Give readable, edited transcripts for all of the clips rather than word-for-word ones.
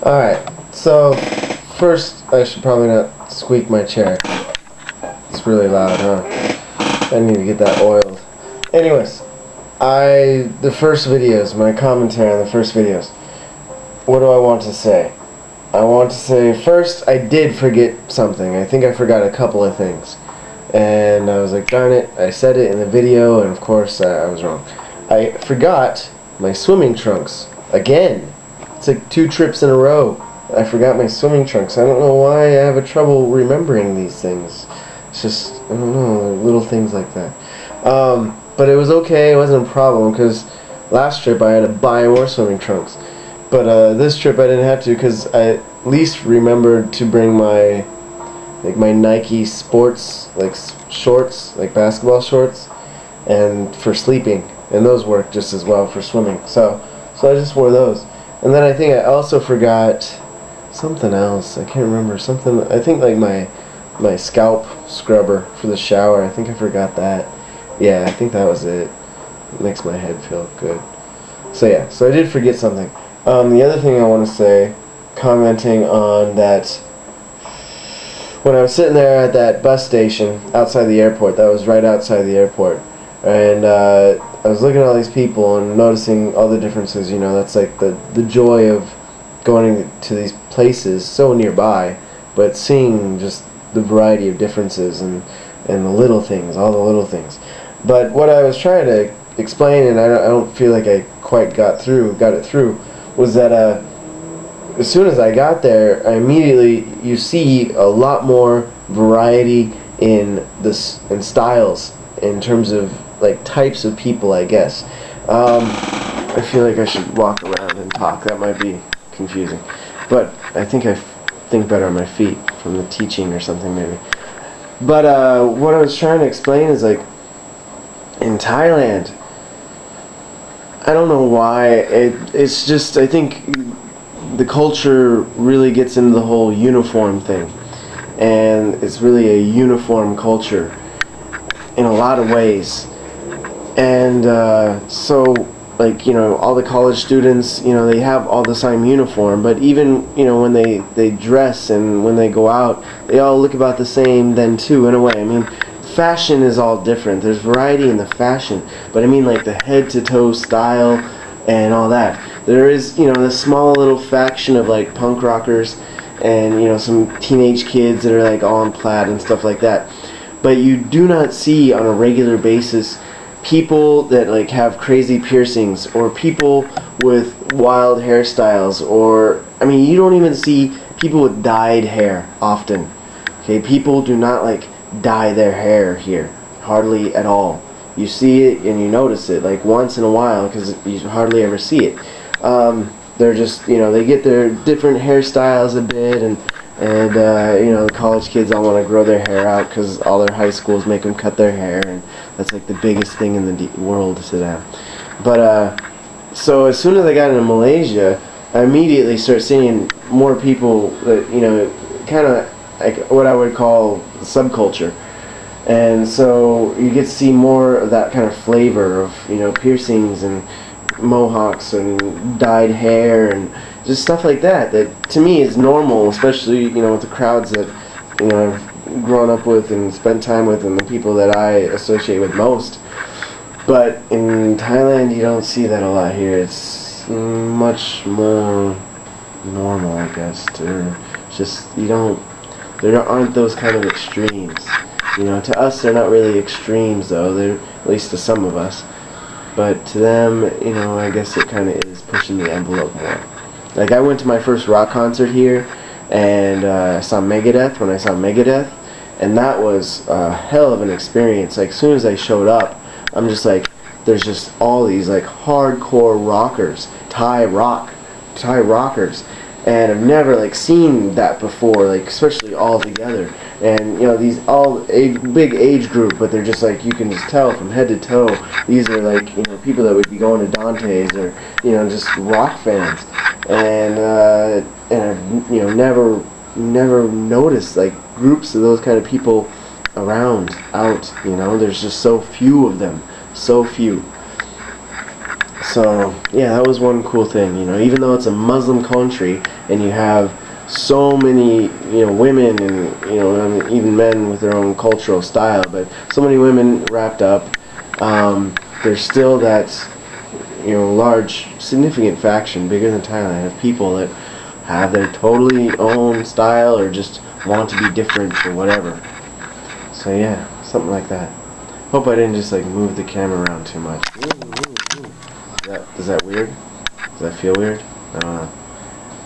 Alright, so first I should probably not squeak my chair. It's really loud, huh? I need to get that oiled. Anyways, the first videos, my commentary on the first videos. What do I want to say? I want to say, first, I did forget something. I think I forgot a couple of things. And I was like, darn it, I said it in the video, and of course I was wrong. I forgot my swimming trunks. Again. It's like 2 trips in a row. I forgot my swimming trunks. I don't know why I have trouble remembering these things. It's just, I don't know, little things like that. But it was okay, it wasn't a problem, because last trip I had to buy more swimming trunks. But this trip I didn't have to, because I at least remembered to bring my Nike sports shorts, like basketball shorts, and for sleeping, and those work just as well for swimming. So I just wore those. And then I think I also forgot something else. I can't remember something. I think like my scalp scrubber for the shower. I think I forgot that. Yeah, I think that was it. It makes my head feel good. So yeah, so I did forget something. The other thing I want to say, commenting on that, when I was sitting there at that bus station outside the airport, that was right outside the airport, and I was looking at all these people and noticing all the differences. You know, that's like the joy of going to these places so nearby, but seeing just the variety of differences and the little things, all the little things. But what I was trying to explain, and I don't feel like I quite got it through, was that as soon as I got there, you see a lot more variety in styles, in terms of like types of people, I guess. I feel like I should walk around and talk. That might be confusing, but I think I think better on my feet from the teaching or something, maybe. But what I was trying to explain is, like, in Thailand, I don't know why, it's just, I think the culture really gets into the whole uniform thing, and it's really a uniform culture in a lot of ways. And so, like, you know, all the college students, you know, they have all the same uniform, but even, you know, when they dress and when they go out, they all look about the same then too, in a way. I mean, fashion is all different. There's variety in the fashion, but I mean, like, the head to toe style and all that. There is, you know, this small little faction of, like, punk rockers and, you know, some teenage kids that are, like, all in plaid and stuff like that. But you do not see on a regular basis people that, like, have crazy piercings, or people with wild hairstyles, or, I mean, you don't even see people with dyed hair often. Okay, people do not, like, dye their hair here, hardly at all. You see it and you notice it, like, once in a while, because you hardly ever see it. They're just, you know, they get their different hairstyles a bit, and you know, the college kids all want to grow their hair out because all their high schools make them cut their hair, and that's like the biggest thing in the world to them. But so as soon as I got into Malaysia, I immediately start seeing more people that, you know, kind of like what I would call subculture. And so you get to see more of that kind of flavor of, you know, piercings and mohawks and dyed hair and just stuff like that to me is normal, especially, you know, with the crowds that, you know, I've grown up with and spent time with, and the people that I associate with most. But in Thailand, you don't see that a lot here. It's much more normal, I guess. There aren't those kind of extremes. You know, to us, they're not really extremes, though. They're, at least to some of us. But to them, you know, I guess it kind of is pushing the envelope more. Like, I went to my first rock concert here, and I saw Megadeth, and that was a hell of an experience. Like, as soon as I showed up, I'm just like, there's just all these, like, hardcore rockers, Thai rockers, and I've never, like, seen that before, like, especially all together. And, you know, these big age group, but they're just like, you can just tell from head to toe, these are, like, you know, people that would be going to Dante's, or, you know, just rock fans. And I've, you know, never noticed, like, groups of those kind of people out, you know. There's just so few of them, so few. So yeah, that was one cool thing. You know, even though it's a Muslim country and you have so many, you know, women and, you know, I mean, even men with their own cultural style, but so many women wrapped up. There's still that, you know, large, significant faction, bigger than Thailand, of people that have their totally own style or just want to be different or whatever. So yeah, something like that. Hope I didn't just like move the camera around too much. Is that weird? Does that feel weird? I don't know.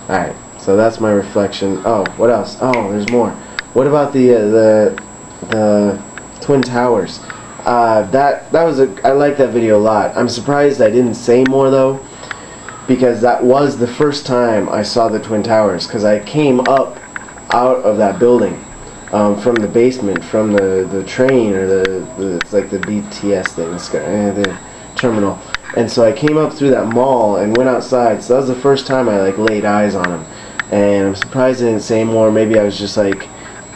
Alright, so that's my reflection. Oh, what else? Oh, there's more. What about the Twin Towers? That was I like that video a lot. I'm surprised I didn't say more though, because that was the first time I saw the Twin Towers, because I came up out of that building from the basement, from the train, or it's like the BTS thing, the terminal. And so I came up through that mall and went outside. So that was the first time I like laid eyes on them. And I'm surprised I didn't say more. Maybe I was just like,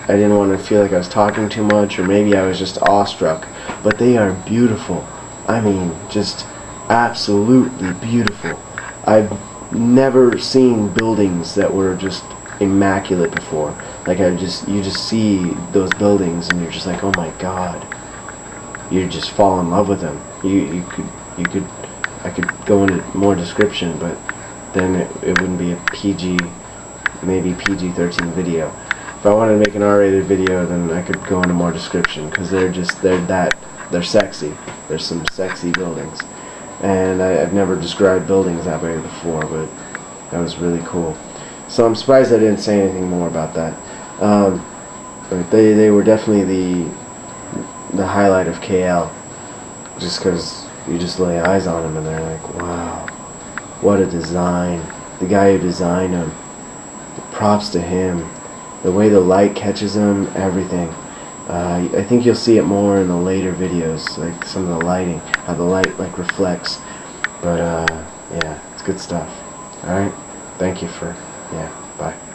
I didn't want to feel like I was talking too much, or maybe I was just awestruck. But they are beautiful. I mean, just absolutely beautiful. I've never seen buildings that were just immaculate before. Like you just see those buildings and you're just like, oh my God. You just fall in love with them. I could go into more description, but then it wouldn't be a PG, maybe PG-13 video. If I wanted to make an R-rated video, then I could go into more description, because they're sexy. There's some sexy buildings. And I've never described buildings that way before, but that was really cool. So I'm surprised I didn't say anything more about that. But they were definitely the highlight of KL, just because you just lay eyes on them and they're like, wow, what a design. The guy who designed them, props to him. The way the light catches them, everything. I think you'll see it more in the later videos, like some of the lighting, how the light like reflects. But yeah, it's good stuff. Alright, thank you for, yeah, bye.